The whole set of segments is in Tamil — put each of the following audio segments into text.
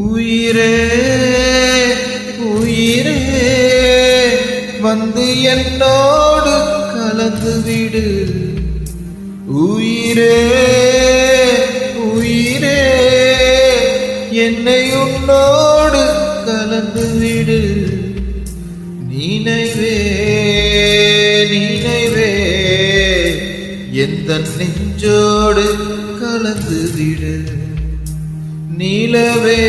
உயிரே உயிரே வந்து என்னோடு கலந்து விடு. உயிரே உயிரே என்னை உன்னோடு கலந்து விடு. நினைவே நினைவே எந்த நெஞ்சோடு கலந்து விடு. நிலவே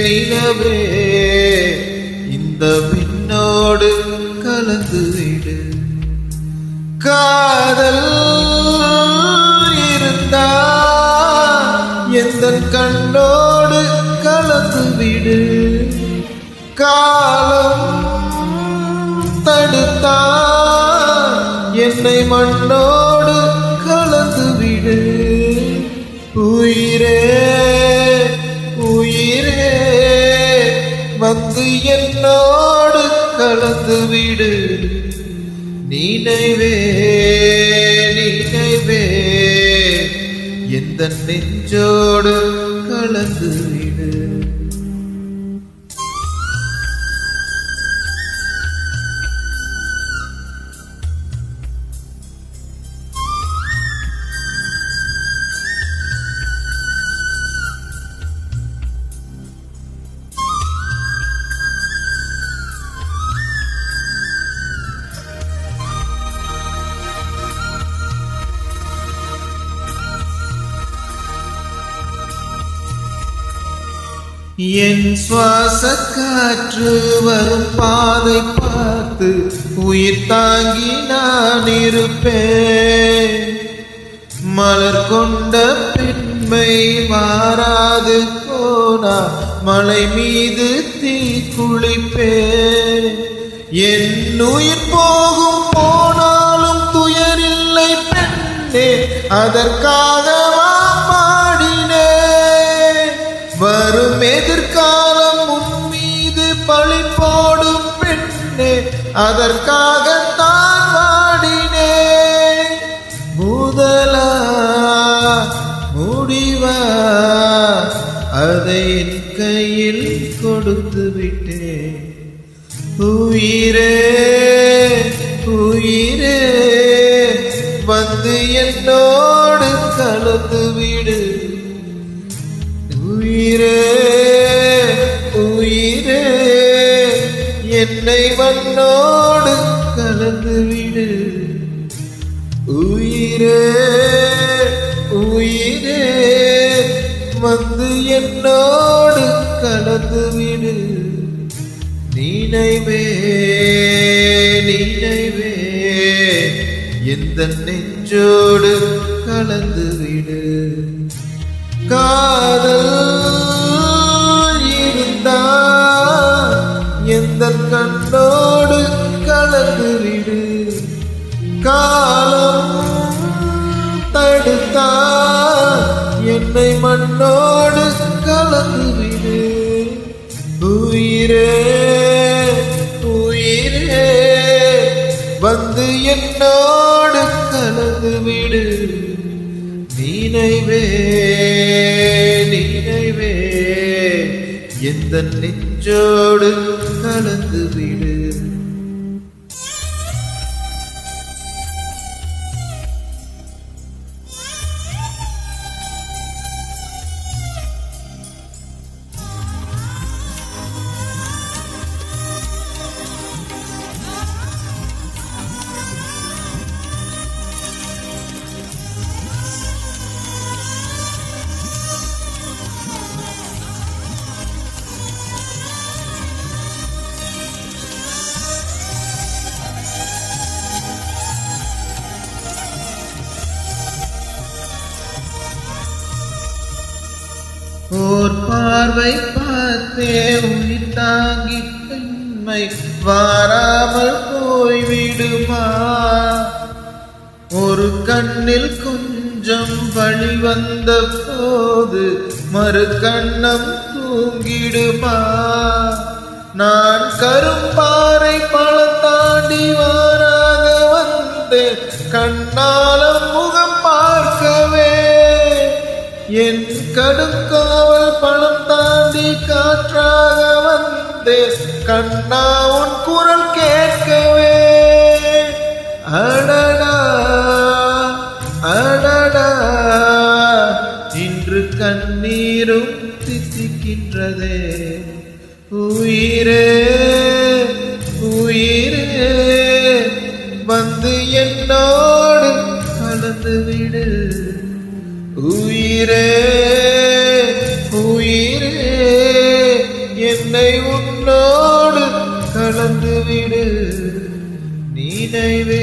நிலவே இந்த விண்ணோடு கலந்து விடு. காதல் இருந்தா எந்த கண்ணோடு கலந்து விடு. காலம் தடுத்தா என்னை மண்ணோடு கலந்து விடு. உயிரே உயிரே வந்து என்னோடு கலந்து விடு. நினைவே நினைவே எந்த நெஞ்சோடு கலந்து விடு. என் சுவாச காற்று வரும் பாதை பார்த்து உயிர் தாங்கி நான் இருப்பேன். மலர் கொண்ட பெண்மை மாறாது போனா மலை மீது தீ குளிப்பேன். என் உயிர் போகும் போனாலும் துயரில்லை பெண்ணே, அதற்காக வரும் எதிர்காலம் உன் மீது பழி போடும் பெண்ணே, அதற்காகத்தான் வாடினே. முதலா முடிவா அதை என் கையில் கொடுத்து விட்டேன். உயிரே உயிரே வந்து என்னோடு கலந்து விடு. உயிரே உயிரே என்னை மண்ணோடு கலந்து விடு. உயிரே உயிரே வந்து என்னோடு கலந்து விடு. நினைவே நினைவே எந்த நெஞ்சோடு கலந்து விடு. காதல் இருந்தா எந்த கண்ணோடு கலந்து விடு. காலம் தடுத்தா என்னை மண்ணோடு கலந்து விடு. உயிரே உயிரே வந்து என்னோடு கலந்து விடு. நினைவே நினைவே எந்த நெஞ்சோடு கலந்து விடு. ஓர் பார்வை பார்த்தே உயிர் தாங்கி பெண்மை வாராமல் போய்விடுமா. ஒரு கண்ணில் கொஞ்சம் வழி வந்த போது மறு கண்ணம் தூங்கிடுமா. நான் கரும்பாறை பழம் தாண்டி வாராக வந்தேன், கண்ணால முகம் பார்க்கவே என் கடுங்காவல் பணம் வந்தேன் கண்ணா உன் குரல் கேட்கவே. அடடா அடடா இன்று கண்ணீரும் தித்திக்கின்றதே. உயிரே உயிரே வந்து என்னோடு கலந்து விடு. உயிரே உயிரே என்னை உன்னோடு கலந்து விடு. நினைவே